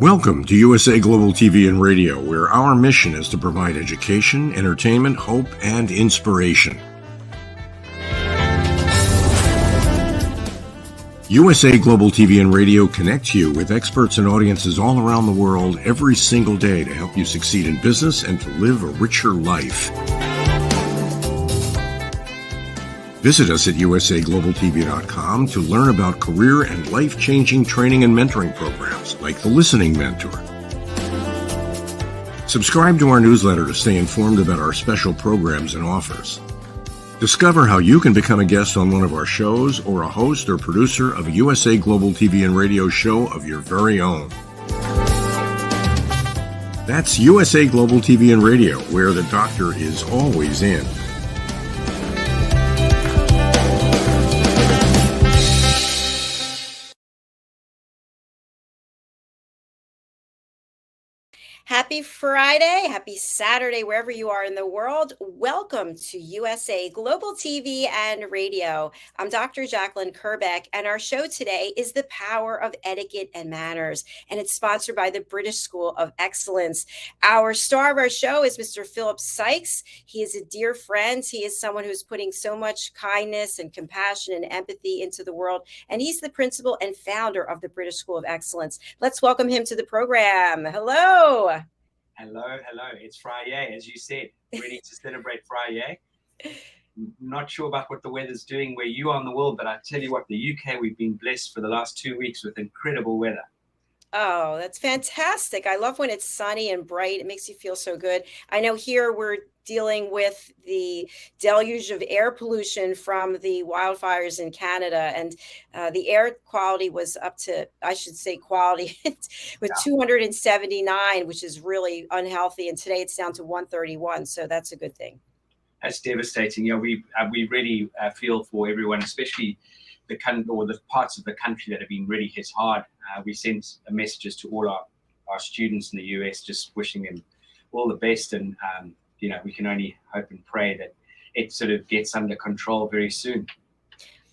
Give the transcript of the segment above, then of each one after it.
Welcome to USA Global TV and Radio, where our mission is to provide education, entertainment, hope, and inspiration. USA Global TV and Radio connects you with experts and audiences all around the world every single day to help you succeed in business and to live a richer life. Visit us at usaglobaltv.com to learn about career and life-changing training and mentoring programs like the Listening Mentor. Subscribe to our newsletter to stay informed about our special programs and offers. Discover how you can become a guest on one of our shows or a host or producer of a USA Global TV and Radio show of your very own. That's USA Global TV and Radio, where the doctor is always in. Happy Friday, happy Saturday, wherever you are in the world. Welcome to USA Global TV and Radio. I'm Dr. Jacalyn Kerbeck, and our show today is The Power of Etiquette and Manners, and it's sponsored by the British School of Excellence. Our star of our show is Mr. Philip SYKES. He is a dear friend. He is someone who's putting so much kindness and compassion and empathy into the world, and he's the principal and founder of the British School of Excellence. Let's welcome him to the program. Hello. Hello. It's Friday, as you said, ready to celebrate Friday. Not sure about what the weather's doing where you are in the world, but I tell you what, the UK, we've been blessed for the last 2 weeks with incredible weather. Oh, that's fantastic. I love when it's sunny and bright. It makes you feel so good. I know here we're dealing with the deluge of air pollution from the wildfires in Canada, and the air quality was up to, I should say quality, with 279, which is really unhealthy. And today it's down to 131. So that's a good thing. That's devastating. You know, we really feel for everyone, especially the parts of the country that have been really hit hard. We sent messages to all our students in the US, just wishing them all the best. And, we can only hope and pray that it sort of gets under control very soon.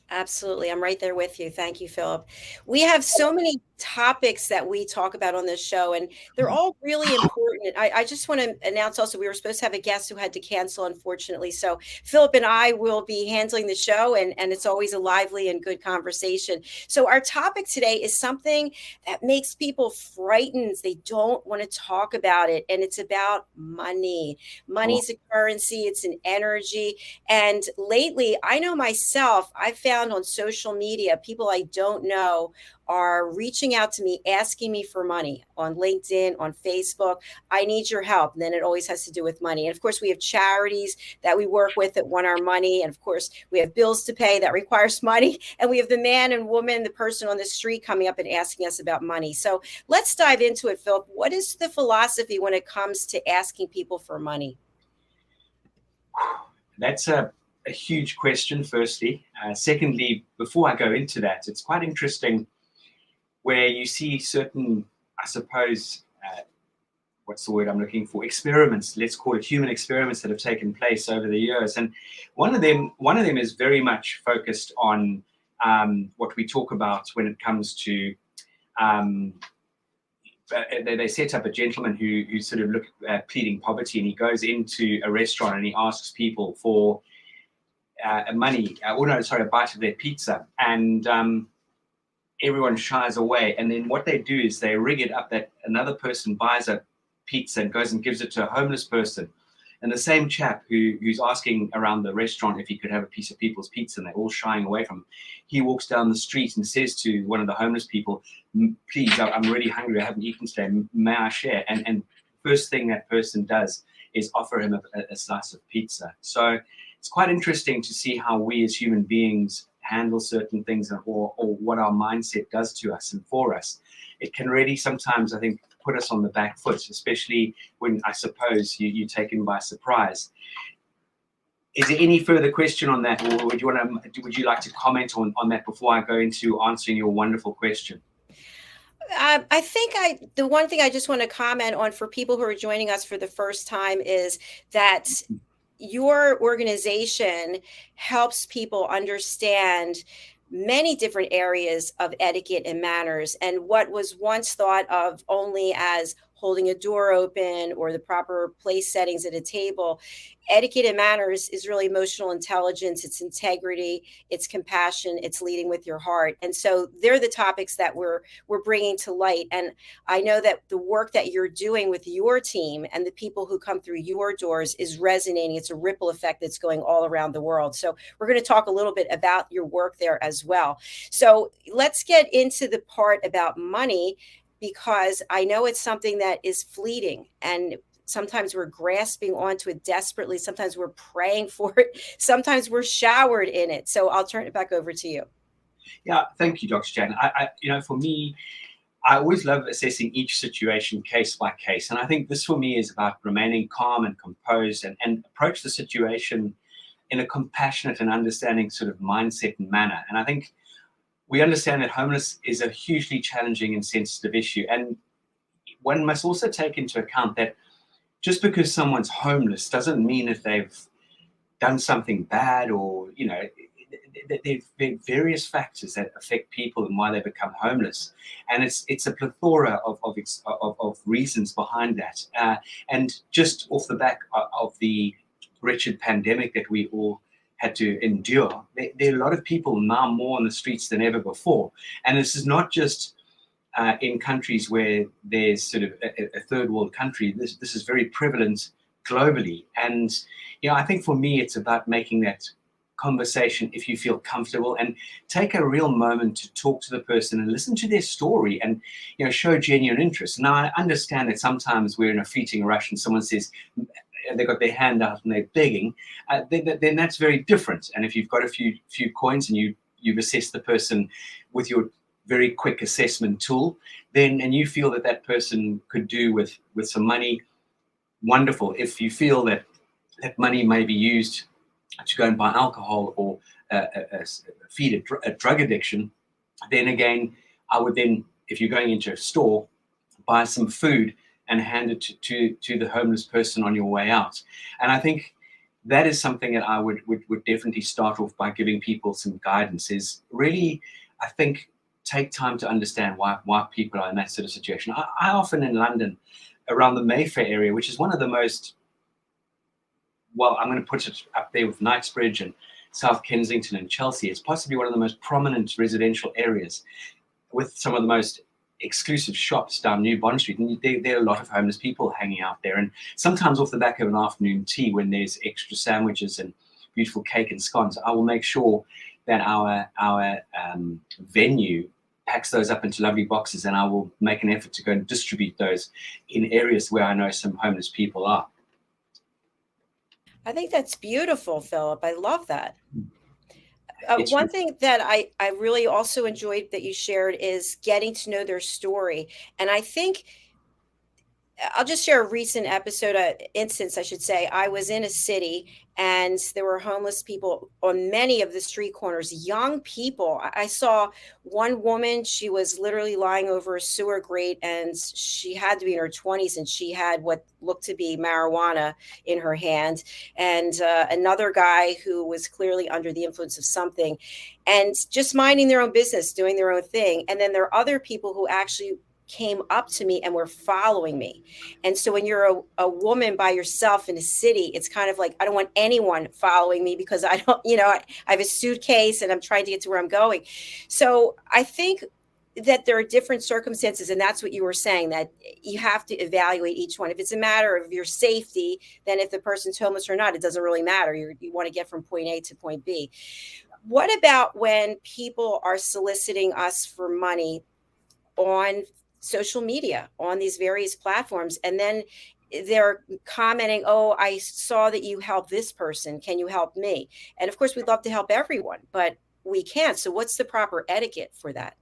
Absolutely. I'm right there with you. Thank you, Philip. We have so many topics that we talk about on this show, and they're all really important. I just want to announce also, we were supposed to have a guest who had to cancel, unfortunately. So Philip and I will be handling the show, and it's always a lively and good conversation. So our topic today is something that makes people frightened. They don't want to talk about it, and it's about money. Money's a currency. It's an energy. And lately, I know myself, I found on social media, people I don't know are reaching out to me, asking me for money on LinkedIn, on Facebook. I need your help. And then it always has to do with money. And of course, we have charities that we work with that want our money. And of course, we have bills to pay that requires money. And we have the man and woman, the person on the street coming up and asking us about money. So let's dive into it, Philip. What is the philosophy when it comes to asking people for money? That's a huge question, firstly. Secondly, before I go into that, it's quite interesting where you see certain, I suppose, what's the word I'm looking for? Experiments, let's call it human experiments that have taken place over the years. And one of them is very much focused on what we talk about when it comes to, they set up a gentleman who sort of look at pleading poverty, and he goes into a restaurant and he asks people for a bite of their pizza. And everyone shies away, and then what they do is they rig it up that another person buys a pizza and goes and gives it to a homeless person, and the same chap who's asking around the restaurant if he could have a piece of people's pizza, and they're all shying away from him, he walks down the street and says to one of the homeless people, please, I'm really hungry, I haven't eaten today, may I share? And first thing that person does is offer him a slice of pizza. So it's quite interesting to see how we as human beings handle certain things, or what our mindset does to us and for us. It can really sometimes, I think, put us on the back foot, especially when, I suppose, you're taken by surprise. Is there any further question on that, or would you like to comment on that before I go into answering your wonderful question? I think the one thing I just want to comment on for people who are joining us for the first time is that your organization helps people understand many different areas of etiquette and manners. And what was once thought of only as holding a door open or the proper place settings at a table, etiquette and manners is really emotional intelligence, it's integrity, it's compassion, it's leading with your heart. And so they're the topics that we're bringing to light. And I know that the work that you're doing with your team and the people who come through your doors is resonating. It's a ripple effect that's going all around the world. So we're going to talk a little bit about your work there as well. So let's get into the part about money, because I know it's something that is fleeting, and sometimes we're grasping onto it desperately. Sometimes we're praying for it. Sometimes we're showered in it. So I'll turn it back over to you. Yeah, thank you, Dr. Jan. For me, I always love assessing each situation case by case. And I think this for me is about remaining calm and composed and approach the situation in a compassionate and understanding sort of mindset and manner. And I think we understand that homeless is a hugely challenging and sensitive issue. And one must also take into account that just because someone's homeless doesn't mean that they've done something bad, or, there are various factors that affect people and why they become homeless. And it's a plethora of reasons behind that. And just off the back of the wretched pandemic that we all had to endure, there are a lot of people now more on the streets than ever before. And this is not just in countries where there's sort of a third world country. This is very prevalent globally. And, I think for me, it's about making that conversation, if you feel comfortable, and take a real moment to talk to the person and listen to their story and, show genuine interest. Now, I understand that sometimes we're in a fleeting rush and someone says, they've got their hand out and they're begging, then that's very different. And if you've got a few coins and you've assessed the person with your very quick assessment tool, and you feel that person could do with some money, wonderful. If you feel that money may be used to go and buy alcohol or feed a drug addiction, then again, I would then, if you're going into a store, buy some food and hand it to the homeless person on your way out. And I think that is something that I would definitely start off by giving people some guidance, is really, I think, take time to understand why people are in that sort of situation. I often in London, around the Mayfair area, which is one of the most, well, I'm going to put it up there with Knightsbridge and South Kensington and Chelsea. It's possibly one of the most prominent residential areas with some of the most exclusive shops down New Bond Street. And there are a lot of homeless people hanging out there. And sometimes off the back of an afternoon tea, when there's extra sandwiches and beautiful cake and scones, I will make sure that our venue packs those up into lovely boxes, and I will make an effort to go and distribute those in areas where I know some homeless people are. I think that's beautiful, Philip. I love that. One thing that I really also enjoyed that you shared is getting to know their story. And I think I'll just share a recent instance, I should say. I was in a city and there were homeless people on many of the street corners, young people. I saw one woman, she was literally lying over a sewer grate, and she had to be in her 20s, and she had what looked to be marijuana in her hand. And another guy who was clearly under the influence of something and just minding their own business, doing their own thing. And then there are other people who actually came up to me and were following me. And so when you're a woman by yourself in a city, it's kind of like, I don't want anyone following me because I don't, I have a suitcase and I'm trying to get to where I'm going. So I think that there are different circumstances, and that's what you were saying, that you have to evaluate each one. If it's a matter of your safety, then if the person's homeless or not, it doesn't really matter. You want to get from point A to point B. What about when people are soliciting us for money on social media, on these various platforms, and then they're commenting, oh, I saw that you helped this person, can you help me? And of course, we'd love to help everyone, but we can't. So what's the proper etiquette for that?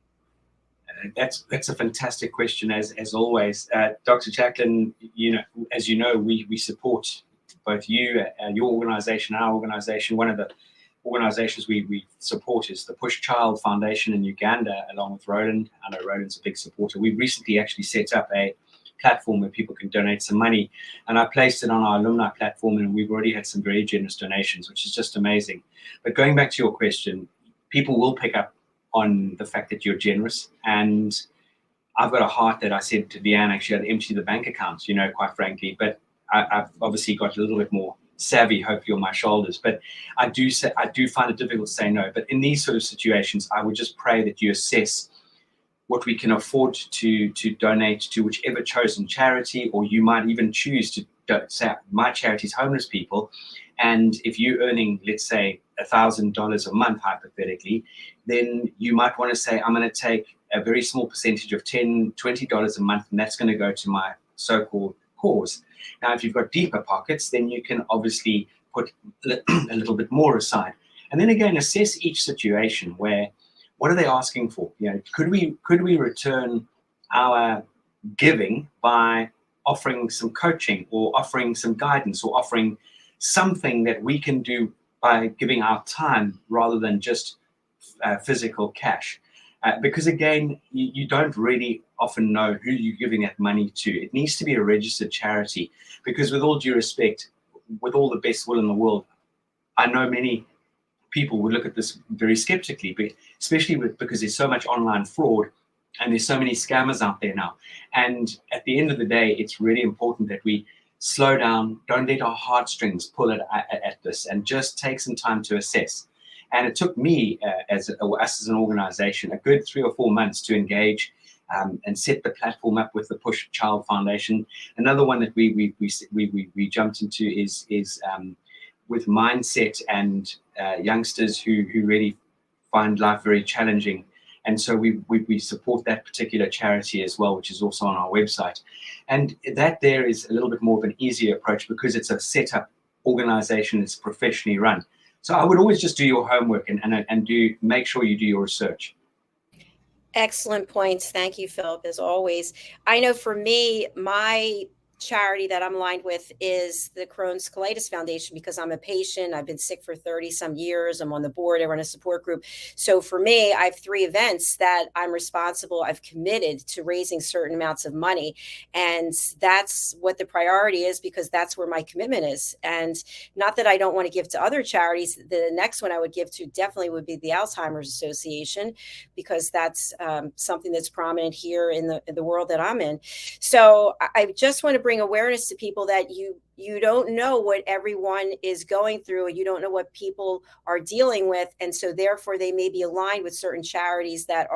That's a fantastic question, as always. Dr. Jacalyn, as you know, we support both you, your organization, our organization. One of the organizations we support is the Push Child Foundation in Uganda, along with Roland. I know Roland's a big supporter. We recently actually set up a platform where people can donate some money, and I placed it on our alumni platform, and we've already had some very generous donations, which is just amazing. But going back to your question, people will pick up on the fact that you're generous. And I've got a heart that I said to Deanne, actually, I'd empty the bank accounts, quite frankly. But I've obviously got a little bit more savvy, hopefully, on my shoulders. But I do find it difficult to say no. But in these sort of situations, I would just pray that you assess what we can afford to donate to whichever chosen charity, or you might even choose to say, my charity is homeless people. And if you're earning, let's say, $1,000 a month, hypothetically, then you might want to say, I'm going to take a very small percentage of $10, $20 a month, and that's going to go to my so-called cause. Now, if you've got deeper pockets, then you can obviously put a little bit more aside. And then again, assess each situation where, what are they asking for? Could we return our giving by offering some coaching, or offering some guidance, or offering something that we can do by giving our time rather than just physical cash? Because again, you don't really often know who you're giving that money to. It needs to be a registered charity, because with all due respect, with all the best will in the world, I know many people would look at this very skeptically, but especially because there's so much online fraud and there's so many scammers out there now. And at the end of the day, it's really important that we slow down, don't let our heartstrings pull at this, and just take some time to assess. And it took me, us as an organization, a good 3 or 4 months to engage and set the platform up with the Push Child Foundation. Another one that we jumped into is with mindset and youngsters who really find life very challenging. And so we support that particular charity as well, which is also on our website. And that there is a little bit more of an easier approach, because it's a set-up organization, it's professionally run. So I would always just do your homework and make sure you do your research. Excellent points. Thank you, Philip, as always. I know for me, my charity that I'm aligned with is the Crohn's Colitis Foundation, because I'm a patient. I've been sick for 30 some years. I'm on the board. I run a support group. So for me, I have 3 events that I'm responsible. I've committed to raising certain amounts of money. And that's what the priority is, because that's where my commitment is. And not that I don't want to give to other charities. The next one I would give to definitely would be the Alzheimer's Association, because that's something that's prominent here in the world that I'm in. So I just want to bring awareness to people that you don't know what everyone is going through, and you don't know what people are dealing with. And so therefore they may be aligned with certain charities that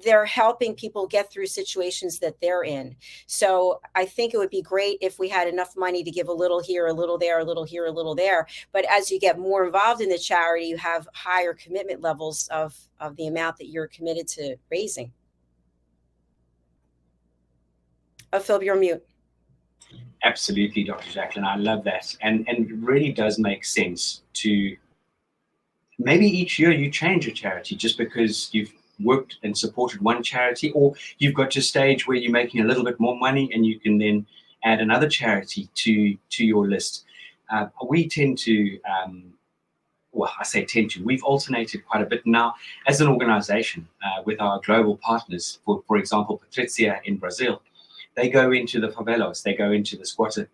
they're helping people get through situations that they're in. So I think it would be great if we had enough money to give a little here, a little there, a little here, a little there. But as you get more involved in the charity, you have higher commitment levels of the amount that you're committed to raising. Philip, you're on mute. Absolutely, Dr. Jacalyn. I love that. And it really does make sense to maybe each year you change a charity just because you've worked and supported one charity, or you've got to a stage where you're making a little bit more money and you can then add another charity to your list. We tend to, we've alternated quite a bit now as an organization with our global partners. For example, Patrizia in Brazil. They go into the favelas, they go into the squatter,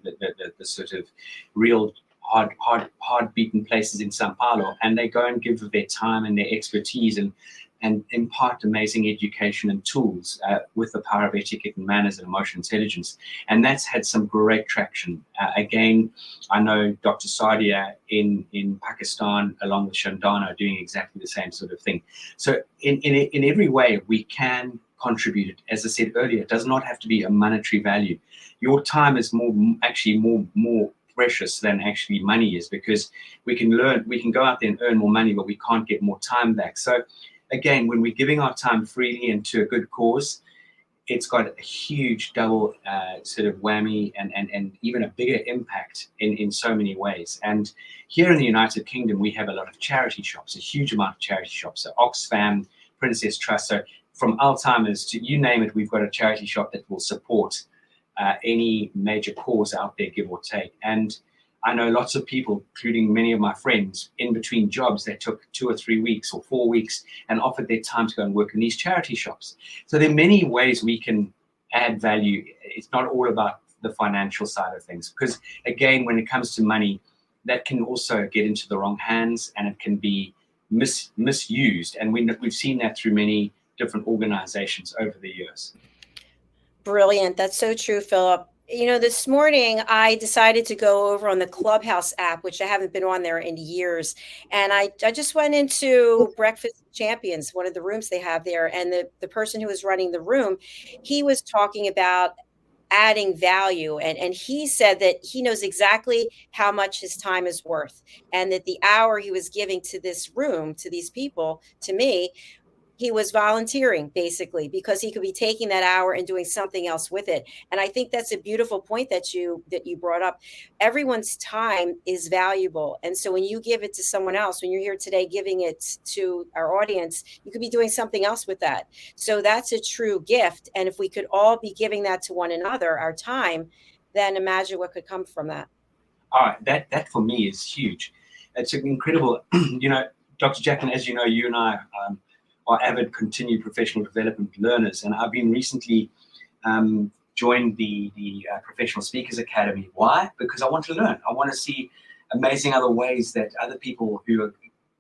the sort of real hard beaten places in Sao Paulo, and they go and give of their time and their expertise and impart amazing education and tools with the power of etiquette and manners and emotional intelligence. And that's had some great traction. Again, I know Dr. Sadia in Pakistan, along with Shandana, are doing exactly the same sort of thing. So in every way we can contribute it. As I said earlier, it does not have to be a monetary value. Your time is more precious than actually money is, because we can go out there and earn more money, but we can't get more time back. So again, when we're giving our time freely into a good cause, it's got a huge double sort of whammy and even a bigger impact in so many ways. And here in the United Kingdom, we have a lot of charity shops, a huge amount of charity shops. So Oxfam, Princess Trust. So from Alzheimer's to you name it, we've got a charity shop that will support any major cause out there, give or take. And I know lots of people, including many of my friends, in between jobs, they took 2 or 3 weeks or 4 weeks and offered their time to go and work in these charity shops. So there are many ways we can add value. It's not all about the financial side of things, because again, when it comes to money, that can also get into the wrong hands and it can be misused, and we've seen that through many different organizations over the years. Brilliant. That's so true, Philip. You know, this morning I decided to go over on the Clubhouse app, which I haven't been on there in years. And I just went into Breakfast with Champions, one of the rooms they have there. And the person who was running the room, he was talking about adding value. And he said that he knows exactly how much his time is worth. And that the hour he was giving to this room, to these people, to me, he was volunteering basically because he could be taking that hour and doing something else with it. And I think that's a beautiful point that you brought up. Everyone's time is valuable, and so when you give it to someone else, when you're here today giving it to our audience, you could be doing something else with that. So that's a true gift, and if we could all be giving that to one another, our time, then imagine what could come from that. That for me is huge. It's incredible. You know, Dr. Jacalyn, as you know, you and I are avid continued professional development learners, and I've been recently joined the Professional Speakers Academy. Why? Because I want to learn. I want to see amazing other ways that other people who are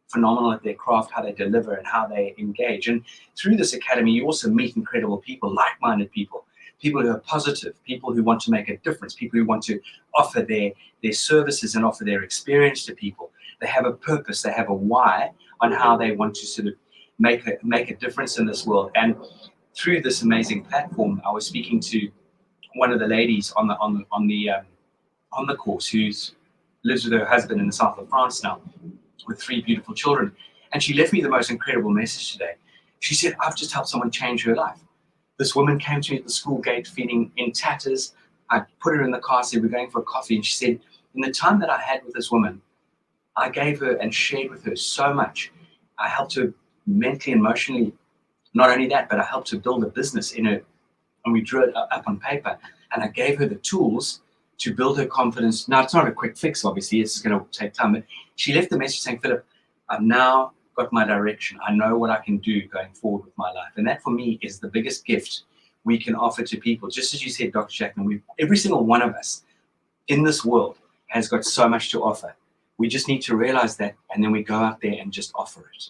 phenomenal at their craft, how they deliver and how they engage. And through this academy, you also meet incredible people, like-minded people, people who are positive, people who want to make a difference, people who want to offer their services and offer their experience to people. They have a purpose, they have a why on how they want to sort of make a difference in this world. And through this amazing platform, I was speaking to one of the ladies on the course who lives with her husband in the south of France now, with 3 beautiful children, and she left me the most incredible message today. She said, "I've just helped someone change her life. This woman came to me at the school gate feeling in tatters. I put her in the car, said we're going for a coffee, and she said, in the time that I had with this woman, I gave her and shared with her so much. I helped her mentally, emotionally. Not only that, but I helped her build a business in her, and we drew it up on paper. And I gave her the tools to build her confidence. Now, it's not a quick fix, obviously. It's going to take time. But she left the message saying, Philip, I've now got my direction. I know what I can do going forward with my life. And that, for me, is the biggest gift we can offer to people. Just as you said, Dr. Jacalyn, every single one of us in this world has got so much to offer. We just need to realize that, and then we go out there and just offer it.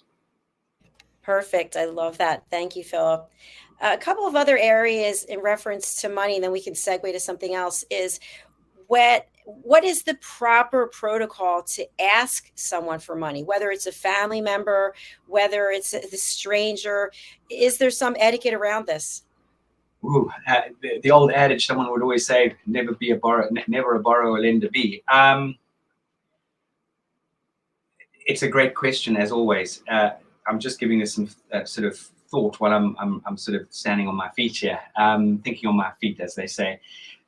Perfect. I love that. Thank you, Philip. A couple of other areas in reference to money, and then we can segue to something else, is what is the proper protocol to ask someone for money, whether it's a family member, whether it's a stranger? Is there some etiquette around this? Ooh, the old adage, someone would always say, never a borrower, lender be. It's a great question, as always. I'm just giving this some sort of thought while I'm sort of standing on my feet here, thinking on my feet, as they say.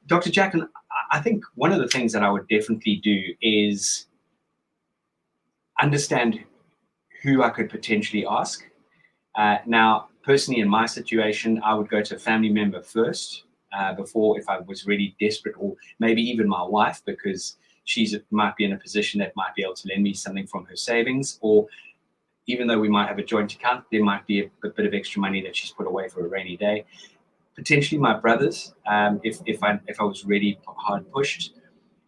Dr. Jacalyn, I think one of the things that I would definitely do is understand who I could potentially ask. Now, personally, in my situation, I would go to a family member first before, if I was really desperate, or maybe even my wife, because might be in a position that might be able to lend me something from her savings, or even though we might have a joint account, there might be a bit of extra money that she's put away for a rainy day. Potentially my brothers, if I was really hard pushed.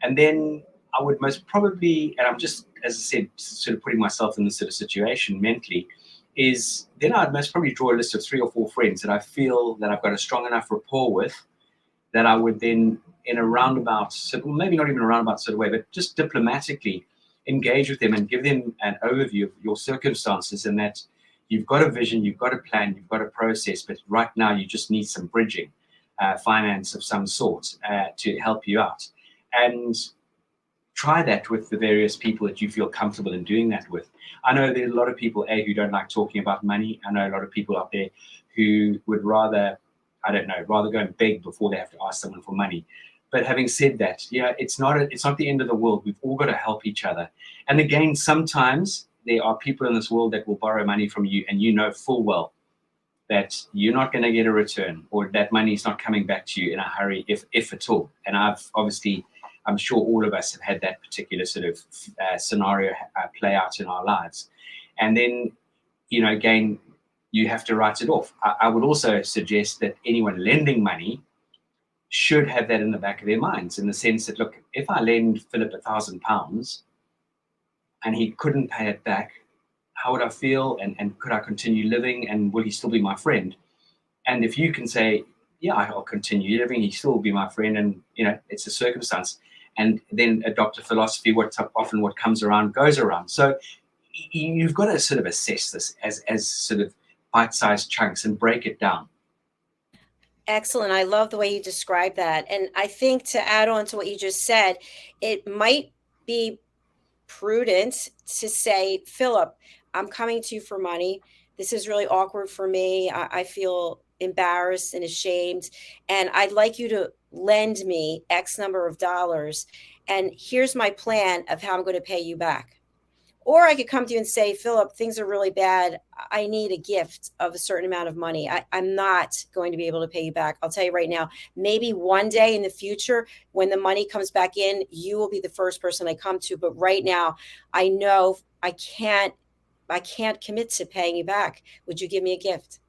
And then I would most probably, and I'm just, as I said, sort of putting myself in this sort of situation mentally, is then I'd most probably draw a list of 3 or 4 friends that I feel that I've got a strong enough rapport with, that I would then, in a roundabout, maybe not even a roundabout sort of way, but just diplomatically engage with them and give them an overview of your circumstances, and that you've got a vision, you've got a plan, you've got a process, but right now you just need some bridging finance of some sort to help you out. And try that with the various people that you feel comfortable in doing that with. I know there's a lot of people, who don't like talking about money. I know a lot of people out there who would rather go and beg before they have to ask someone for money. But having said that, it's not the end of the world. We've all got to help each other. And again, sometimes there are people in this world that will borrow money from you, and you know full well that you're not going to get a return, or that money is not coming back to you in a hurry, if at all. And I'm sure all of us have had that particular sort of scenario play out in our lives. And then, again, you have to write it off. I would also suggest that anyone lending money should have that in the back of their minds, in the sense that, look, if I lend Philip £1,000 and he couldn't pay it back, how would I feel, and could I continue living, and will he still be my friend? And if you can say, yeah, I'll continue living, he still will be my friend, and it's a circumstance, and then adopt a philosophy, often what comes around goes around. So you've got to sort of assess this as sort of bite-sized chunks and break it down. Excellent. I love the way you describe that. And I think to add on to what you just said, it might be prudent to say, Philip, I'm coming to you for money. This is really awkward for me. I feel embarrassed and ashamed. And I'd like you to lend me X number of dollars. And here's my plan of how I'm going to pay you back. Or I could come to you and say, Philip, things are really bad. I need a gift of a certain amount of money. I'm not going to be able to pay you back. I'll tell you right now, maybe one day in the future, when the money comes back in, you will be the first person I come to. But right now, I know I can't commit to paying you back. Would you give me a gift?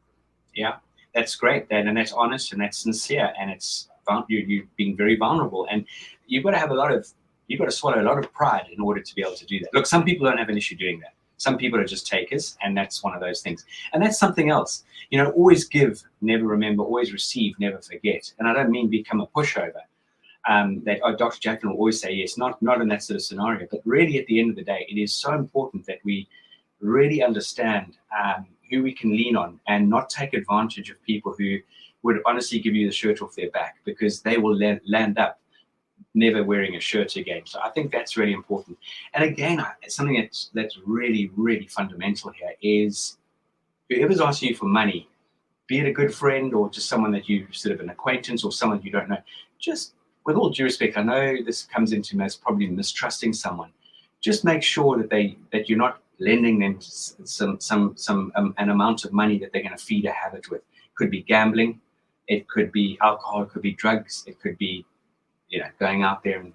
Yeah, that's great. And that's honest, and that's sincere, and it's you being very vulnerable. And you've got to swallow a lot of pride in order to be able to do that. Look, some people don't have an issue doing that. Some people are just takers, and that's one of those things. And that's something else. Always give, never remember, always receive, never forget. And I don't mean become a pushover. Dr. Jacalyn will always say, yes, not in that sort of scenario, but really at the end of the day, it is so important that we really understand who we can lean on and not take advantage of people who would honestly give you the shirt off their back, because they will land up never wearing a shirt again. So I think that's really important. And again, something that's really, really fundamental here is whoever's asking you for money, be it a good friend or just someone that you sort of an acquaintance or someone you don't know, just with all due respect, I know this comes into probably mistrusting someone. Just make sure that you're not lending them an amount of money that they're going to feed a habit with. It could be gambling, it could be alcohol, it could be drugs, it could be going out there and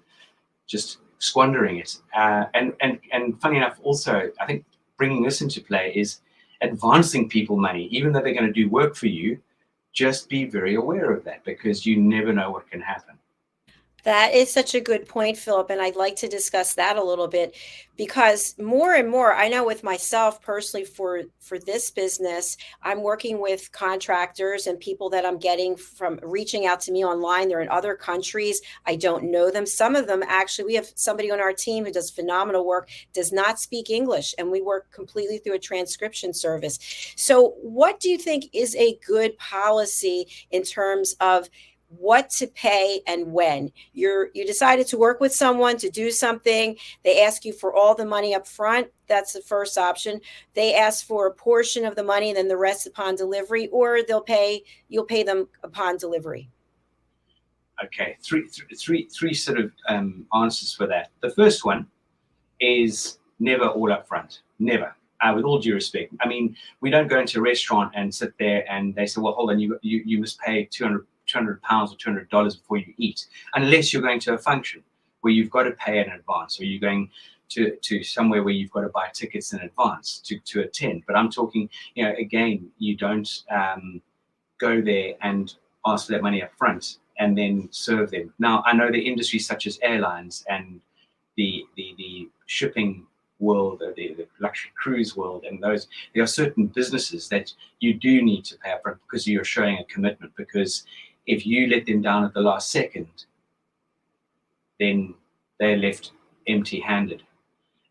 just squandering it. And funny enough, also, I think bringing this into play is advancing people money, even though they're going to do work for you. Just be very aware of that, because you never know what can happen. That is such a good point, Philip. And I'd like to discuss that a little bit, because more and more, I know with myself personally for this business, I'm working with contractors and people that I'm getting from reaching out to me online. They're in other countries. I don't know them. Some of them, actually, we have somebody on our team who does phenomenal work, does not speak English, and we work completely through a transcription service. So what do you think is a good policy in terms of what to pay and when? You decided to work with someone to do something. They ask you for all the money up front. That's the first option. They ask for a portion of the money and then the rest upon delivery, or you'll pay them upon delivery. Okay, three sort of answers for that. The first one is never all up front. Never. With all due respect. I mean, we don't go into a restaurant and sit there and they say, well, hold on, you must pay £200 or $200 before you eat, unless you're going to a function where you've got to pay in advance, or you're going to somewhere where you've got to buy tickets in advance to attend. But I'm talking, again, you don't go there and ask for that money up front and then serve them. Now, I know the industries such as airlines and the shipping world, the luxury cruise world, and there are certain businesses that you do need to pay up front because you're showing a commitment. Because if you let them down at the last second, then they're left empty-handed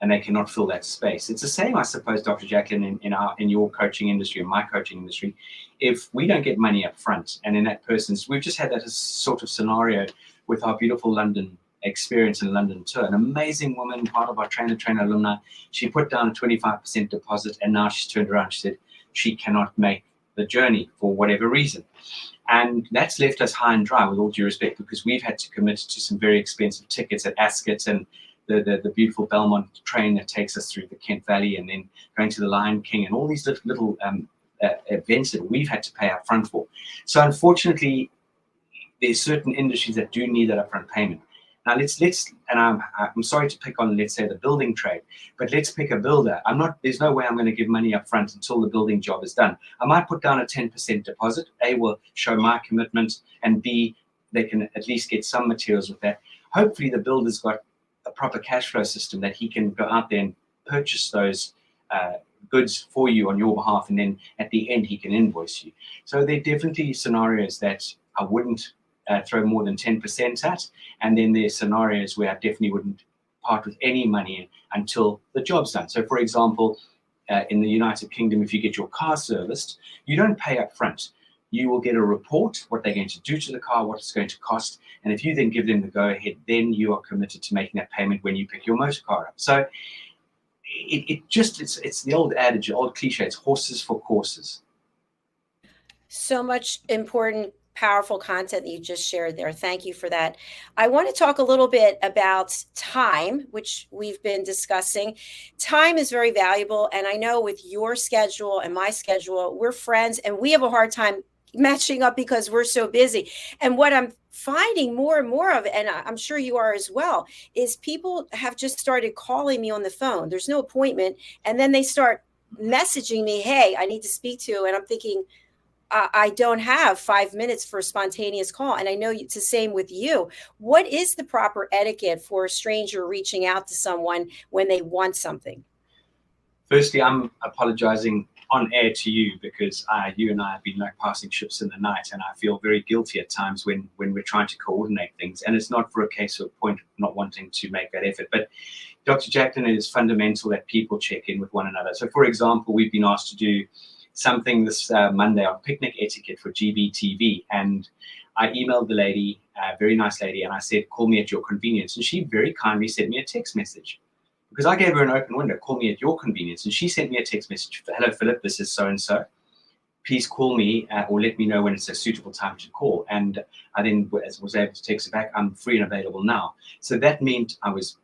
and they cannot fill that space. It's the same, I suppose, Dr. Jacalyn, in your coaching industry, in my coaching industry. If we don't get money up front, and in that person's, we've just had that sort of scenario with our beautiful London experience in London tour. An amazing woman, part of our trainer alumni. She put down a 25% deposit, and now she's turned around. She said she cannot make the journey for whatever reason. And that's left us high and dry, with all due respect, because we've had to commit to some very expensive tickets at Ascot and the beautiful Belmont train that takes us through the Kent Valley, and then going to the Lion King, and all these little events that we've had to pay up front for. So unfortunately, there's certain industries that do need that upfront payment. Now let's and I'm sorry to pick on, let's say, the building trade, but let's pick a builder. There's no way I'm going to give money up front until the building job is done. I might put down a 10% deposit. A, will show my commitment, and B, they can at least get some materials with that. Hopefully the builder's got a proper cash flow system that he can go out there and purchase those goods for you on your behalf, and then at the end he can invoice you. So there are definitely scenarios that I wouldn't throw more than 10% at, and then there are scenarios where I definitely wouldn't part with any money until the job's done. So for example, in the United Kingdom, if you get your car serviced, you don't pay up front. You will get a report, what they're going to do to the car, what it's going to cost. And if you then give them the go-ahead, then you are committed to making that payment when you pick your motor car up. So it's the old adage, the old cliche, it's horses for courses. So much important, powerful content that you just shared there. Thank you for that. I want to talk a little bit about time, which we've been discussing. Time is very valuable. And I know with your schedule and my schedule, we're friends and we have a hard time matching up because we're so busy. And what I'm finding more and more of, and I'm sure you are as well, is people have just started calling me on the phone. There's no appointment. And then they start messaging me, hey, I need to speak to you. And I'm thinking, I don't have 5 minutes for a spontaneous call. And I know it's the same with you. What is the proper etiquette for a stranger reaching out to someone when they want something? Firstly, I'm apologizing on air to you because you and I have been like passing ships in the night, and I feel very guilty at times when we're trying to coordinate things. And it's not for a case of point of not wanting to make that effort. But Dr. Jacalyn, it is fundamental that people check in with one another. So for example, we've been asked to do something this Monday on picnic etiquette for GBTV, and I emailed the lady, a very nice lady, and I said, call me at your convenience. And she very kindly sent me a text message because I gave her an open window, call me at your convenience. And she sent me a text message, hello Philip, this is so-and-so. Please call me or let me know when it's a suitable time to call. And I then was able to text her back, I'm free and available now. So that meant I was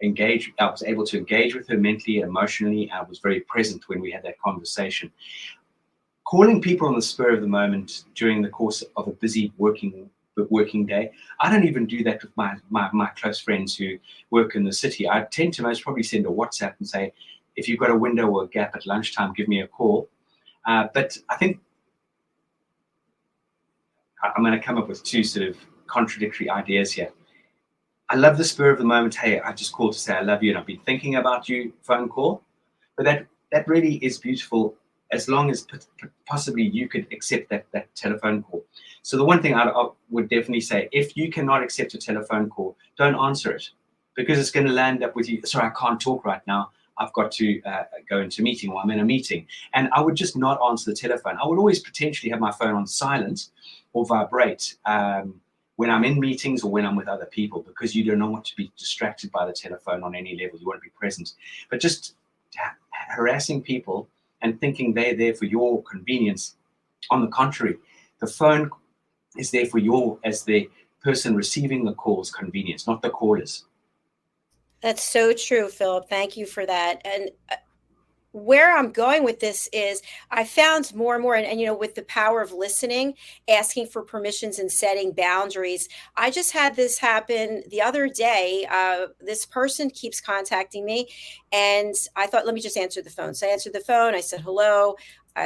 engaged. I was able to engage with her mentally, emotionally. I was very present when we had that conversation. Calling people on the spur of the moment during the course of a busy working day, I don't even do that with my close friends who work in the city. I tend to most probably send a WhatsApp and say, if you've got a window or a gap at lunchtime, give me a call. But I think I'm going to come up with two sort of contradictory ideas here. I love the spur of the moment. Hey, I just called to say I love you and I've been thinking about you phone call. But that really is beautiful as long as possibly you could accept that telephone call. So the one thing I would definitely say, if you cannot accept a telephone call, don't answer it because it's going to land up with you. Sorry, I can't talk right now. I've got to go into a meeting or I'm in a meeting. And I would just not answer the telephone. I would always potentially have my phone on silent or vibrate when I'm in meetings or when I'm with other people, because you don't want to be distracted by the telephone on any level. You want to be present. But just harassing people and thinking they're there for your convenience. On the contrary, the phone is there for your, as the person receiving the call's convenience, not the caller's. That's so true, Philip. Thank you for that. And where I'm going with this is I found more and more, and you know, with the power of listening, asking for permissions and setting boundaries. I just had this happen the other day. This person keeps contacting me and I thought, let me just answer the phone. So I answered the phone. I said, hello,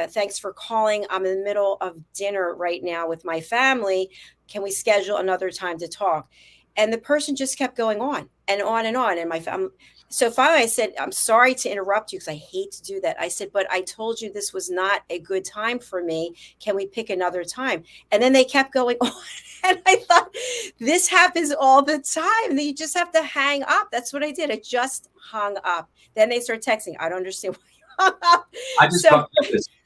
thanks for calling. I'm in the middle of dinner right now with my family. Can we schedule another time to talk? And the person just kept going on and on and on. And so finally I said, I'm sorry to interrupt you because I hate to do that. I said, but I told you this was not a good time for me. Can we pick another time? And then they kept going on. And I thought, this happens all the time. You just have to hang up. That's what I did. I just hung up. Then they start texting. I don't understand why you hung up.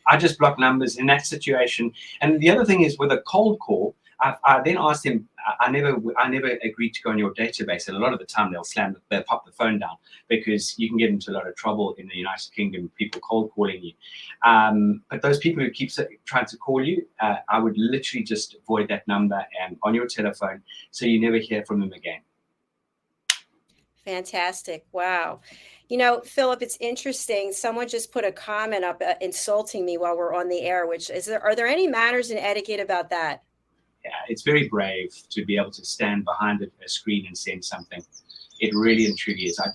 I just block numbers in that situation. And the other thing is with a cold call, I then asked him, I never agreed to go on your database. And a lot of the time they'll pop the phone down because you can get into a lot of trouble in the United Kingdom, people cold calling you. But those people who keep trying to call you, I would literally just avoid that number and on your telephone so you never hear from them again. Fantastic. Wow. You know, Philip, it's interesting. Someone just put a comment up insulting me while we're on the air, are there any manners and etiquette about that? Yeah, it's very brave to be able to stand behind a screen and send something. It really and truly is. I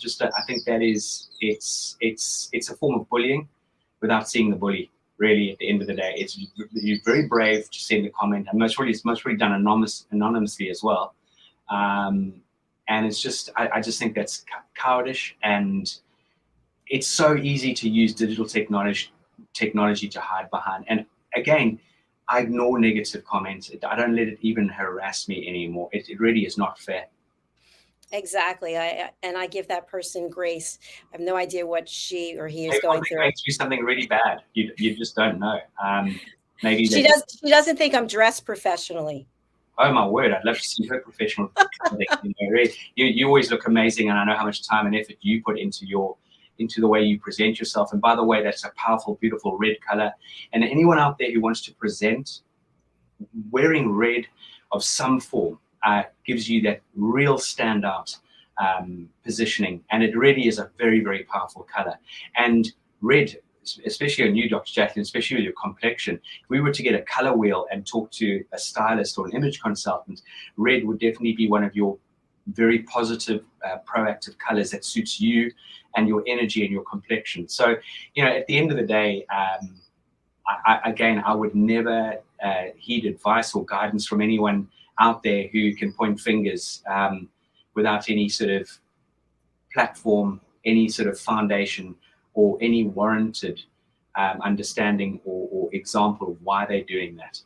think that it's a form of bullying without seeing the bully. Really, at the end of the day, you're very brave to send a comment, and most probably done anonymously as well. And it's just, I just think that's cowardice, and it's so easy to use digital technology to hide behind. And again, I ignore negative comments. I don't let it even harass me anymore. It really is not fair. Exactly. I give that person grace. I have no idea what she or he is Maybe going they're through. going through something really bad. You just don't know. Maybe She doesn't think I'm dressed professionally. Oh my word! I'd love to see her professional. Really, you always look amazing, and I know how much time and effort you put into the way you present yourself. And by the way, that's a powerful, beautiful red color. And anyone out there who wants to present wearing red of some form gives you that real standout positioning, and it really is a very, very powerful color. And red, especially on you, Dr. Jacalyn, especially with your complexion, if we were to get a color wheel and talk to a stylist or an image consultant, red would definitely be one of your very positive, proactive colors that suits you and your energy and your complexion. So, at the end of the day, I would never heed advice or guidance from anyone out there who can point fingers without any sort of platform, any sort of foundation, or any warranted understanding or example of why they're doing that.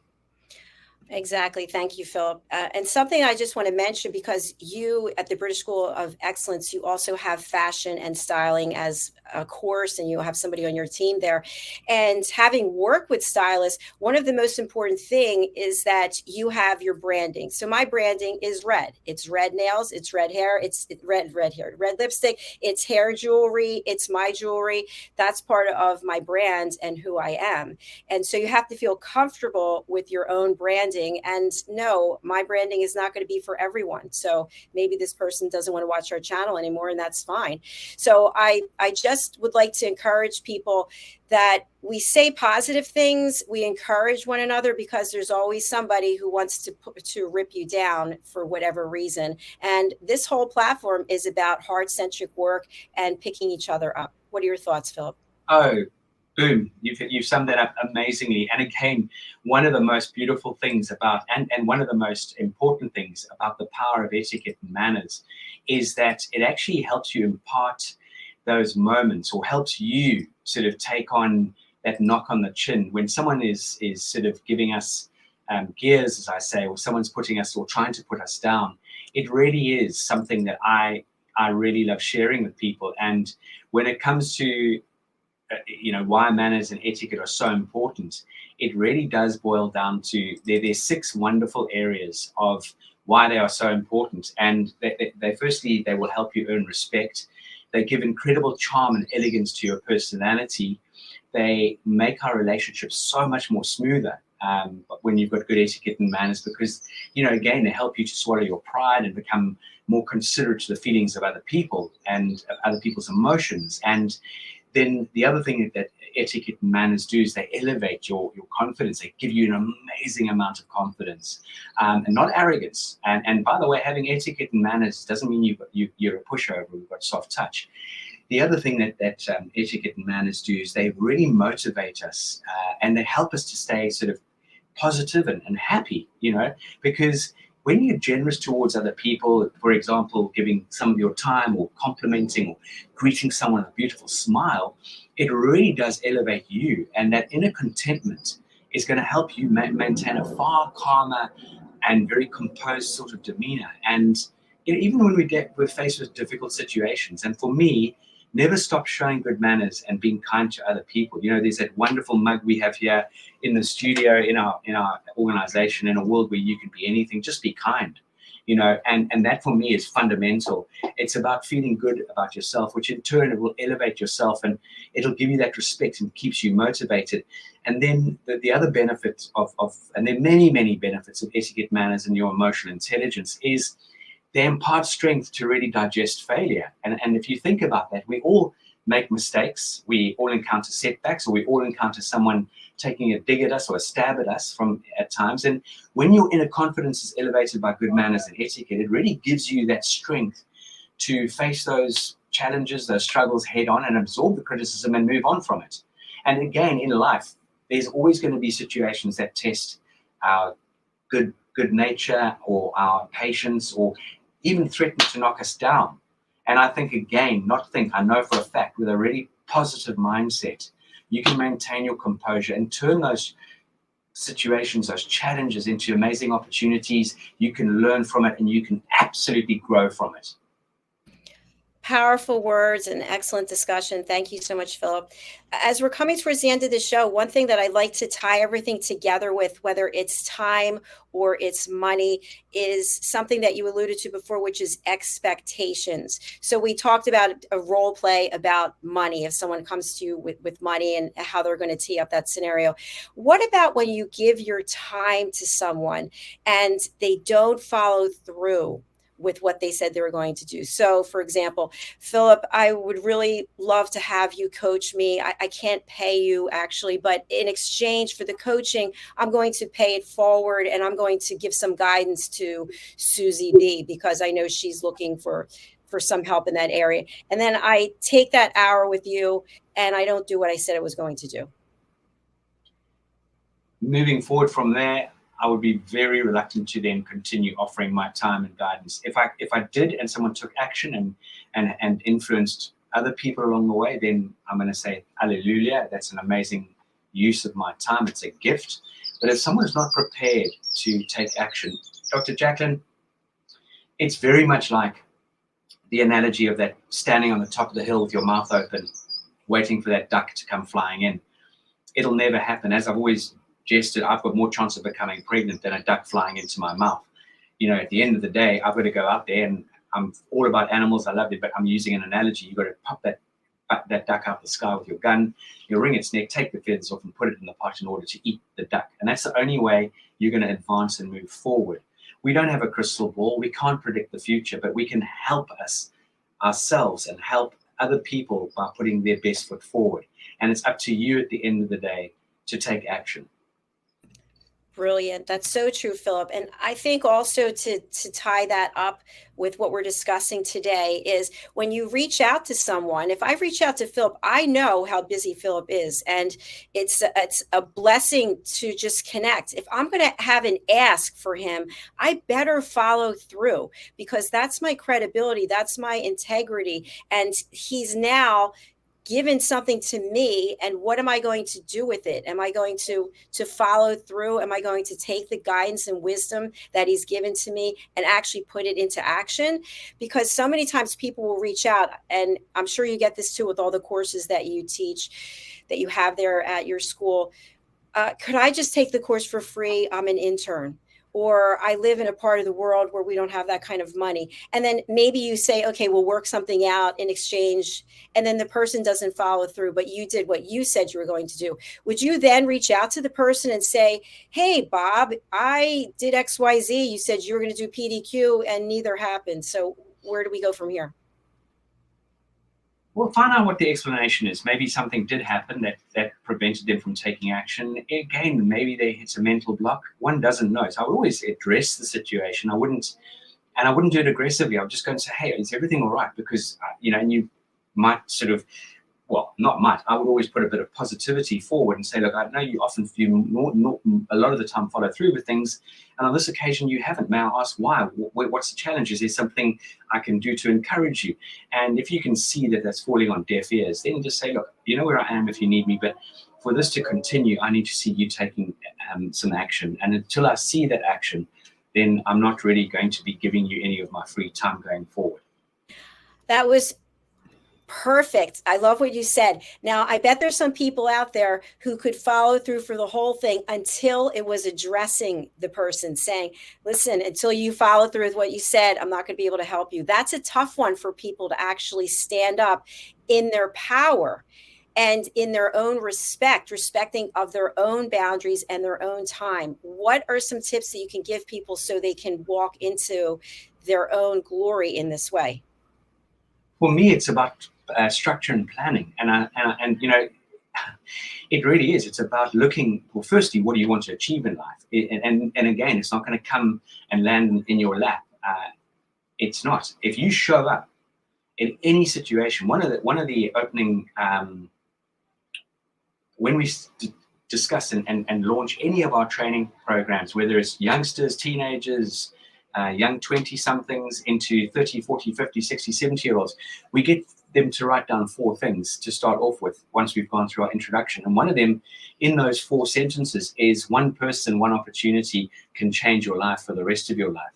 Exactly. Thank you, Philip. And something I just want to mention, because you at the British School of Excellence, you also have fashion and styling as a course, and you have somebody on your team there. And having worked with stylists, one of the most important thing is that you have your branding. So my branding is red. It's red nails, it's red hair, it's red hair, red lipstick, it's hair jewelry, it's my jewelry. That's part of my brand and who I am. And so you have to feel comfortable with your own branding. And no, my branding is not going to be for everyone. So maybe this person doesn't want to watch our channel anymore, and that's fine. So I just would like to encourage people that we say positive things, we encourage one another, because there's always somebody who wants to rip you down for whatever reason. And this whole platform is about heart-centric work and picking each other up. What are your thoughts, Philip? Oh, boom. You've summed that up amazingly. And again, one of the most beautiful things about, and one of the most important things about the power of etiquette and manners is that it actually helps you impart those moments, or helps you sort of take on that knock on the chin when someone is sort of giving us gears, as I say, or someone's putting us or trying to put us down. It really is something that I really love sharing with people. And when it comes to why manners and etiquette are so important, it really does boil down to there's 6 wonderful areas of why they are so important. And they firstly, they will help you earn respect. They give incredible charm and elegance to your personality. They make our relationships so much more smoother when you've got good etiquette and manners, because, again, they help you to swallow your pride and become more considerate to the feelings of other people and other people's emotions. And then the other thing that etiquette and manners do is they elevate your confidence. They give you an amazing amount of confidence, and not arrogance. And by the way, having etiquette and manners doesn't mean you're a pushover. You've got soft touch. The other thing that etiquette and manners do is they really motivate us, and they help us to stay sort of positive and happy, because when you're generous towards other people, for example, giving some of your time or complimenting or greeting someone with a beautiful smile, it really does elevate you. And that inner contentment is going to help you maintain a far calmer and very composed sort of demeanor. And even when we're faced with difficult situations, and for me, never stop showing good manners and being kind to other people. There's that wonderful mug we have here in the studio, in our organization, in a world where you can be anything, just be kind, and that for me is fundamental. It's about feeling good about yourself, which in turn it will elevate yourself, and it'll give you that respect and keeps you motivated. And then the other benefit and there are many, many benefits of etiquette, manners, and your emotional intelligence is they impart strength to really digest failure. And if you think about that, we all make mistakes. We all encounter setbacks, or we all encounter someone taking a dig at us or a stab at us at times. And when your inner confidence is elevated by good manners and etiquette, it really gives you that strength to face those challenges, those struggles head on, and absorb the criticism and move on from it. And again, in life, there's always going to be situations that test our good nature or our patience, or even threaten to knock us down. And I think, again, I know for a fact, with a really positive mindset, you can maintain your composure and turn those situations, those challenges into amazing opportunities. You can learn from it and you can absolutely grow from it. Powerful words and excellent discussion. Thank you so much, Philip. As we're coming towards the end of the show, one thing that I'd like to tie everything together with, whether it's time or it's money, is something that you alluded to before, which is expectations. So we talked about a role play about money. If someone comes to you with money and how they're going to tee up that scenario. What about when you give your time to someone and they don't follow through with what they said they were going to do? So, for example, Philip, I would really love to have you coach me. I can't pay you actually, but in exchange for the coaching, I'm going to pay it forward and I'm going to give some guidance to Susie B because I know she's looking for some help in that area. And then I take that hour with you and I don't do what I said I was going to do. Moving forward from there, I would be very reluctant to then continue offering my time and guidance. If I did and someone took action and influenced other people along the way, then I'm going to say, hallelujah, that's an amazing use of my time. It's a gift. But if someone is not prepared to take action, Dr. Jacalyn, it's very much like the analogy of that standing on the top of the hill with your mouth open, waiting for that duck to come flying in. It'll never happen. As I've always jested, I've got more chance of becoming pregnant than a duck flying into my mouth. You know, at the end of the day, I've got to go out there, and I'm all about animals. I love it, but I'm using an analogy. You've got to pop that duck out the sky with your gun. You wring its neck, take the feathers off, and put it in the pot in order to eat the duck. And that's the only way you're going to advance and move forward. We don't have a crystal ball. We can't predict the future, but we can help ourselves and help other people by putting their best foot forward. And it's up to you at the end of the day to take action. Brilliant. That's so true, Philip. And I think also to tie that up with what we're discussing today is when you reach out to someone, if I reach out to Philip, I know how busy Philip is. And it's a blessing to just connect. If I'm going to have an ask for him, I better follow through because that's my credibility. That's my integrity. And he's now given something to me, and what am I going to do with it? Am I going to follow through? Am I going to take the guidance and wisdom that he's given to me and actually put it into action? Because so many times people will reach out, and I'm sure you get this too with all the courses that you teach, that you have there at your school. Could I just take the course for free? I'm an intern. Or I live in a part of the world where we don't have that kind of money. And then maybe you say, okay, we'll work something out in exchange. And then the person doesn't follow through, but you did what you said you were going to do. Would you then reach out to the person and say, hey, Bob, I did XYZ. You said you were going to do PDQ and neither happened. So where do we go from here? Well, find out what the explanation is. Maybe something did happen that prevented them from taking action. Again, maybe it's a mental block. One doesn't know. So I would always address the situation. I wouldn't do it aggressively. I would just go and say, hey, is everything all right? Because, and you might sort of, well, not might. I would always put a bit of positivity forward and say, look, I know you often a lot of the time follow through with things. And on this occasion, you haven't. May I ask why? What's the challenge? Is there something I can do to encourage you? And if you can see that that's falling on deaf ears, then just say, look, you know where I am if you need me. But for this to continue, I need to see you taking some action. And until I see that action, then I'm not really going to be giving you any of my free time going forward. That was perfect. I love what you said. Now, I bet there's some people out there who could follow through for the whole thing until it was addressing the person, saying, listen, until you follow through with what you said, I'm not going to be able to help you. That's a tough one for people to actually stand up in their power and in their own respecting of their own boundaries and their own time. What are some tips that you can give people so they can walk into their own glory in this way? For me, it's about structure and planning, and it really is. It's about looking. Well, firstly, what do you want to achieve in life? And again, it's not going to come and land in your lap. It's not. If you show up in any situation, one of the opening when we discuss and launch any of our training programs, whether it's youngsters, teenagers, young 20-somethings into 30, 40, 50, 60, 70-year-olds, we get them to write down 4 things to start off with once we've gone through our introduction. And one of them in those 4 sentences is one person, one opportunity can change your life for the rest of your life.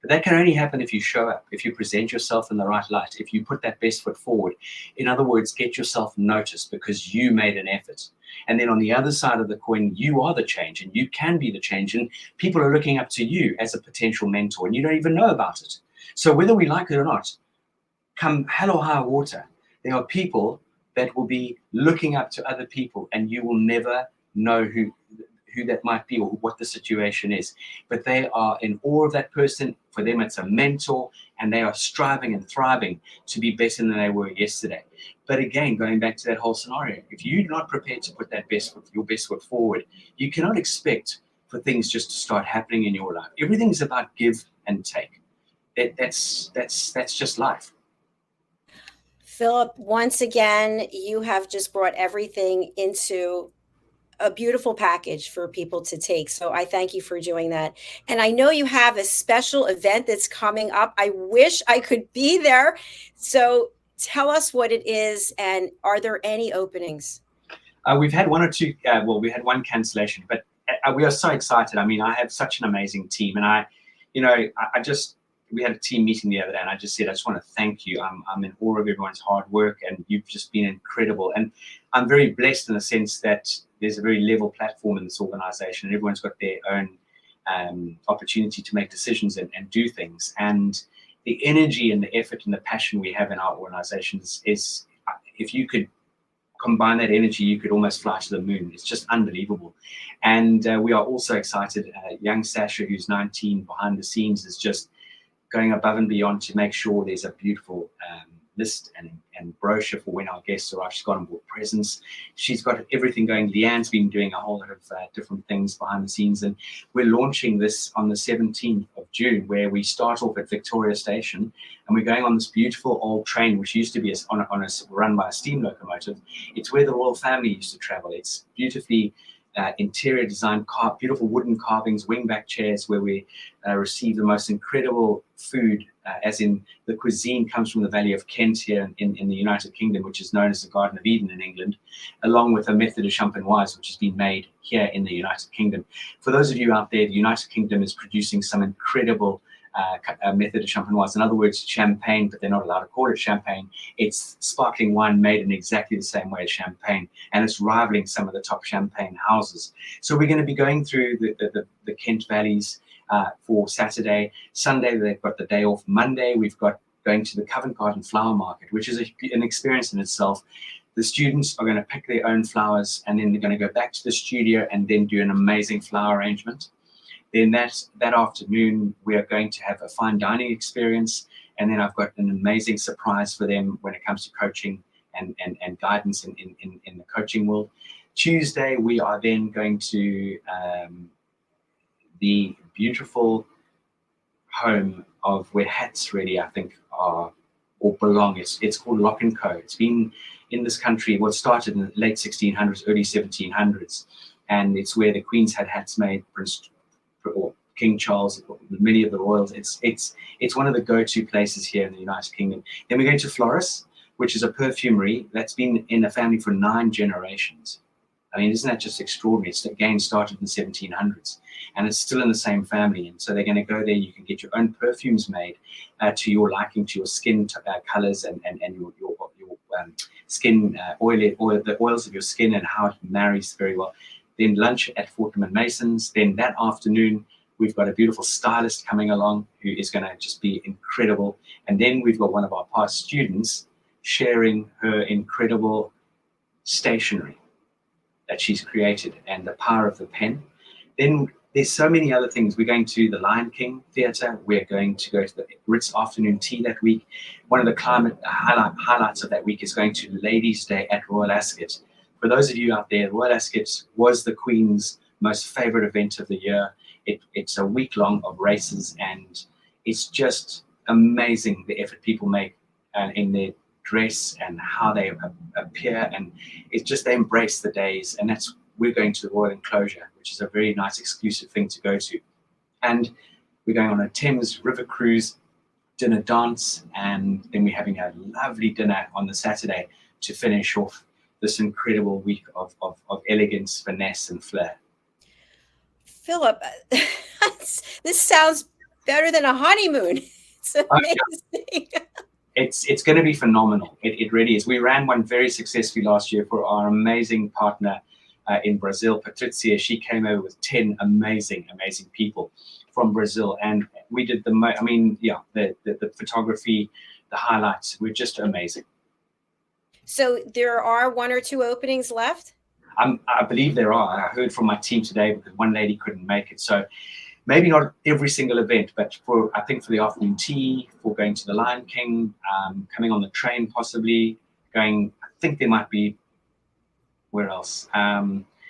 But that can only happen if you show up, if you present yourself in the right light, if you put that best foot forward. In other words, get yourself noticed because you made an effort. And then on the other side of the coin, you are the change and you can be the change. And people are looking up to you as a potential mentor and you don't even know about it. So whether we like it or not, come hell or high water, there are people that will be looking up to other people and you will never know who that might be or what the situation is. But they are in awe of that person. For them, it's a mentor and they are striving and thriving to be better than they were yesterday. But again, going back to that whole scenario, if you're not prepared to put that your best foot forward, you cannot expect for things just to start happening in your life. Everything's about give and take. That's just life. Philip, once again, you have just brought everything into a beautiful package for people to take. So I thank you for doing that. And I know you have a special event that's coming up. I wish I could be there. So tell us what it is and are there any openings? We've had 1 or 2, we had 1 cancellation, but we are so excited. I mean, I have such an amazing team and we had a team meeting the other day and I just said, I just want to thank you. I'm in awe of everyone's hard work and you've just been incredible. And I'm very blessed in the sense that there's a very level platform in this organization and everyone's got their own opportunity to make decisions and do things. And the energy and the effort and the passion we have in our organizations is, if you could combine that energy, you could almost fly to the moon. It's just unbelievable. And we are also excited. Young Sasha, who's 19 behind the scenes, is just going above and beyond to make sure there's a beautiful list and brochure for when our guests arrive. She's got on board presents. She's got everything going. Leanne's been doing a whole lot of different things behind the scenes. And we're launching this on the 17th of June, where we start off at Victoria Station. And we're going on this beautiful old train, which used to be run by a steam locomotive. It's where the royal family used to travel. It's beautifully interior design, beautiful wooden carvings, wingback chairs, where we receive the most incredible food, as in the cuisine comes from the Valley of Kent here in the United Kingdom, which is known as the Garden of Eden in England, along with a method de champenoise, which has been made here in the United Kingdom. For those of you out there, the United Kingdom is producing some incredible method de champenoise. In other words, champagne, but they're not allowed to call it champagne. It's sparkling wine made in exactly the same way as champagne, and it's rivaling some of the top champagne houses. So we're going to be going through the Kent valleys for Saturday. Sunday, they've got the day off. Monday, we've got going to the Covent Garden Flower Market, which is an experience in itself. The students are going to pick their own flowers, and then they're going to go back to the studio and then do an amazing flower arrangement. Then that afternoon, we are going to have a fine dining experience. And then I've got an amazing surprise for them when it comes to coaching and guidance in the coaching world. Tuesday, we are then going to the beautiful home of where hats really, I think, are or belong. It's called Lock & Co. It's been in this country, well, it started in the late 1600s, early 1700s. And it's where the Queens had hats made, or King Charles, many of the royals. It's one of the go-to places here in the United Kingdom. Then we're going to Floris, which is a perfumery that's been in the family for 9 generations. I mean, isn't that just extraordinary? It's again started in the 1700s, and it's still in the same family. And so they're going to go there. You can get your own perfumes made to your liking, to your skin colors and your skin oil, the oils of your skin and how it marries very well. Then lunch at Fortnum & Mason's. Then that afternoon, we've got a beautiful stylist coming along who is going to just be incredible. And then we've got one of our past students sharing her incredible stationery that she's created and the power of the pen. Then there's so many other things. We're going to the Lion King Theatre. We're going to go to the Ritz afternoon tea that week. One of the climate highlights of that week is going to Ladies' Day at Royal Ascot. For those of you out there, Royal Ascot was the Queen's most favorite event of the year. It's a week long of races, and it's just amazing the effort people make in their dress and how they appear, and it's just they embrace the days. And we're going to the Royal Enclosure, which is a very nice exclusive thing to go to. And we're going on a Thames River cruise dinner dance, and then we're having a lovely dinner on the Saturday to finish off this incredible week of elegance, finesse, and flair. Philip, this sounds better than a honeymoon. It's amazing. It's going to be phenomenal. It really is. We ran one very successfully last year for our amazing partner in Brazil, Patrizia. She came over with 10 amazing people from Brazil, and we did the photography, the highlights were just amazing. So there are 1 or 2 openings left? I believe there are. I heard from my team today because one lady couldn't make it. So maybe not every single event, but I think for the afternoon tea, for going to the Lion King, coming on the train possibly, I think there might be, where else?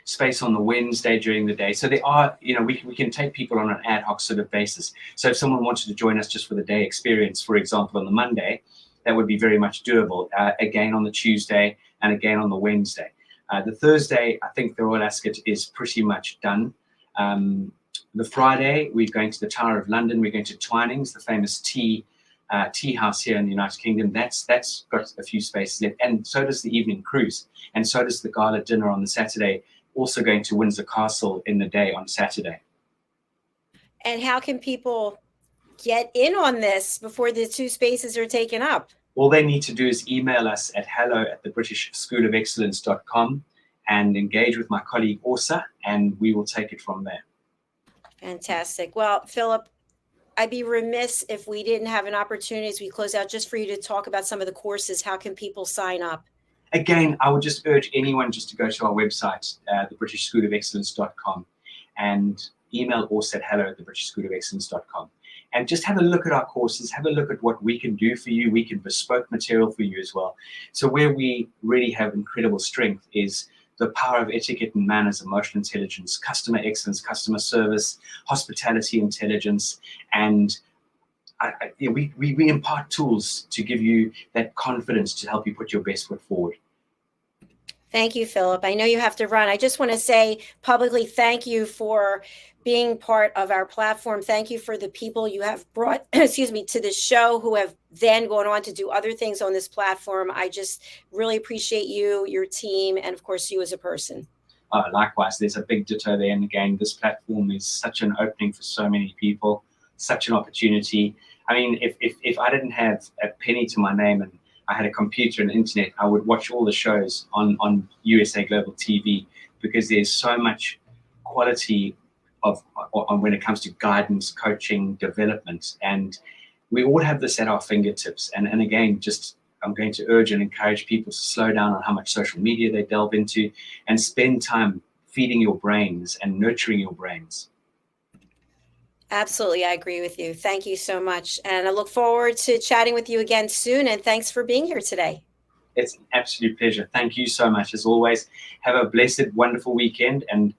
Space on the Wednesday during the day. So there are, we can take people on an ad hoc sort of basis. So if someone wanted to join us just for the day experience, for example, on the Monday, that would be very much doable. Again on the Tuesday and again on the Wednesday. The Thursday, I think the Royal Ascot is pretty much done. The Friday, we're going to the Tower of London. We're going to Twinings, the famous tea house here in the United Kingdom. That's got a few spaces left. And so does the evening cruise. And so does the gala dinner on the Saturday, also going to Windsor Castle in the day on Saturday. And how can people get in on this before the 2 spaces are taken up? All they need to do is email us at hello@thebritishschoolofexcellence.com and engage with my colleague Orsa, and we will take it from there. Fantastic. Well, Philip, I'd be remiss if we didn't have an opportunity as we close out just for you to talk about some of the courses. How can people sign up? Again, I would just urge anyone just to go to our website, thebritishschoolofexcellence.com, and email Orsa at hello@thebritishschoolofexcellence.com. And just have a look at our courses, have a look at what we can do for you. We can bespoke material for you as well. So where we really have incredible strength is the power of etiquette and manners, emotional intelligence, customer excellence, customer service, hospitality intelligence, and we impart tools to give you that confidence to help you put your best foot forward. Thank you, Philip. I know you have to run. I just want to say publicly thank you for being part of our platform. Thank you for the people you have brought, to the show who have then gone on to do other things on this platform. I just really appreciate you, your team, and of course you as a person. Likewise, there's a big ditto there. And again, this platform is such an opening for so many people, such an opportunity. I mean, if I didn't have a penny to my name and I had a computer and internet, I would watch all the shows on USA Global TV, because there's so much quality on when it comes to guidance, coaching, development, and we all have this at our fingertips. And again, I'm going to urge and encourage people to slow down on how much social media they delve into and spend time feeding your brains and nurturing your brains. Absolutely. I agree with you. Thank you so much. And I look forward to chatting with you again soon. And thanks for being here today. It's an absolute pleasure. Thank you so much. As always, have a blessed, wonderful weekend, and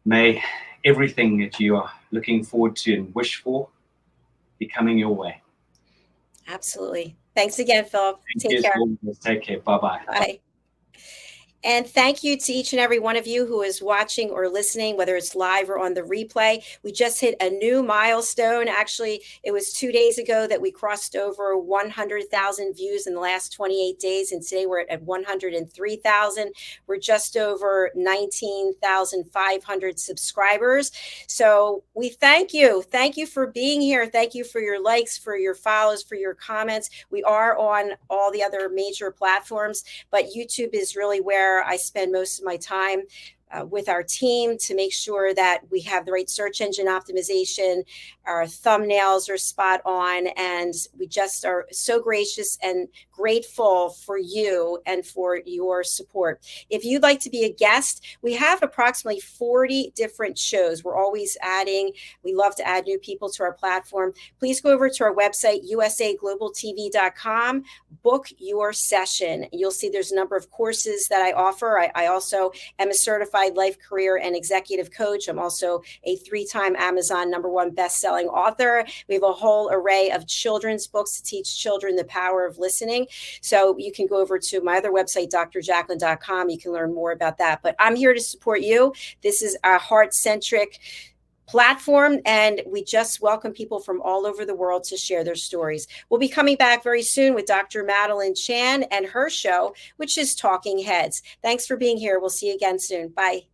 may everything that you are looking forward to and wish for be coming your way. Absolutely. Thanks again, Philip. Take care. Take care. Bye-bye. Bye. And thank you to each and every one of you who is watching or listening, whether it's live or on the replay. We just hit a new milestone. Actually, it was 2 days ago that we crossed over 100,000 views in the last 28 days. And today we're at 103,000. We're just over 19,500 subscribers. So we thank you. Thank you for being here. Thank you for your likes, for your follows, for your comments. We are on all the other major platforms, but YouTube is really where I spend most of my time with our team to make sure that we have the right search engine optimization, our thumbnails are spot on, and we just are so gracious and grateful for you and for your support. If you'd like to be a guest, we have approximately 40 different shows. We're always adding. We love to add new people to our platform. Please go over to our website, usaglobaltv.com, book your session. You'll see there's a number of courses that I offer. I also am a certified life, career, and executive coach. I'm also a 3-time Amazon #1 best-selling author. We have a whole array of children's books to teach children the power of listening. So you can go over to my other website, drjacalyn.com. You can learn more about that. But I'm here to support you. This is a heart-centric platform, and we just welcome people from all over the world to share their stories. We'll be coming back very soon with Dr. Madeline Chan and her show, which is Talking Heads. Thanks for being here. We'll see you again soon. Bye.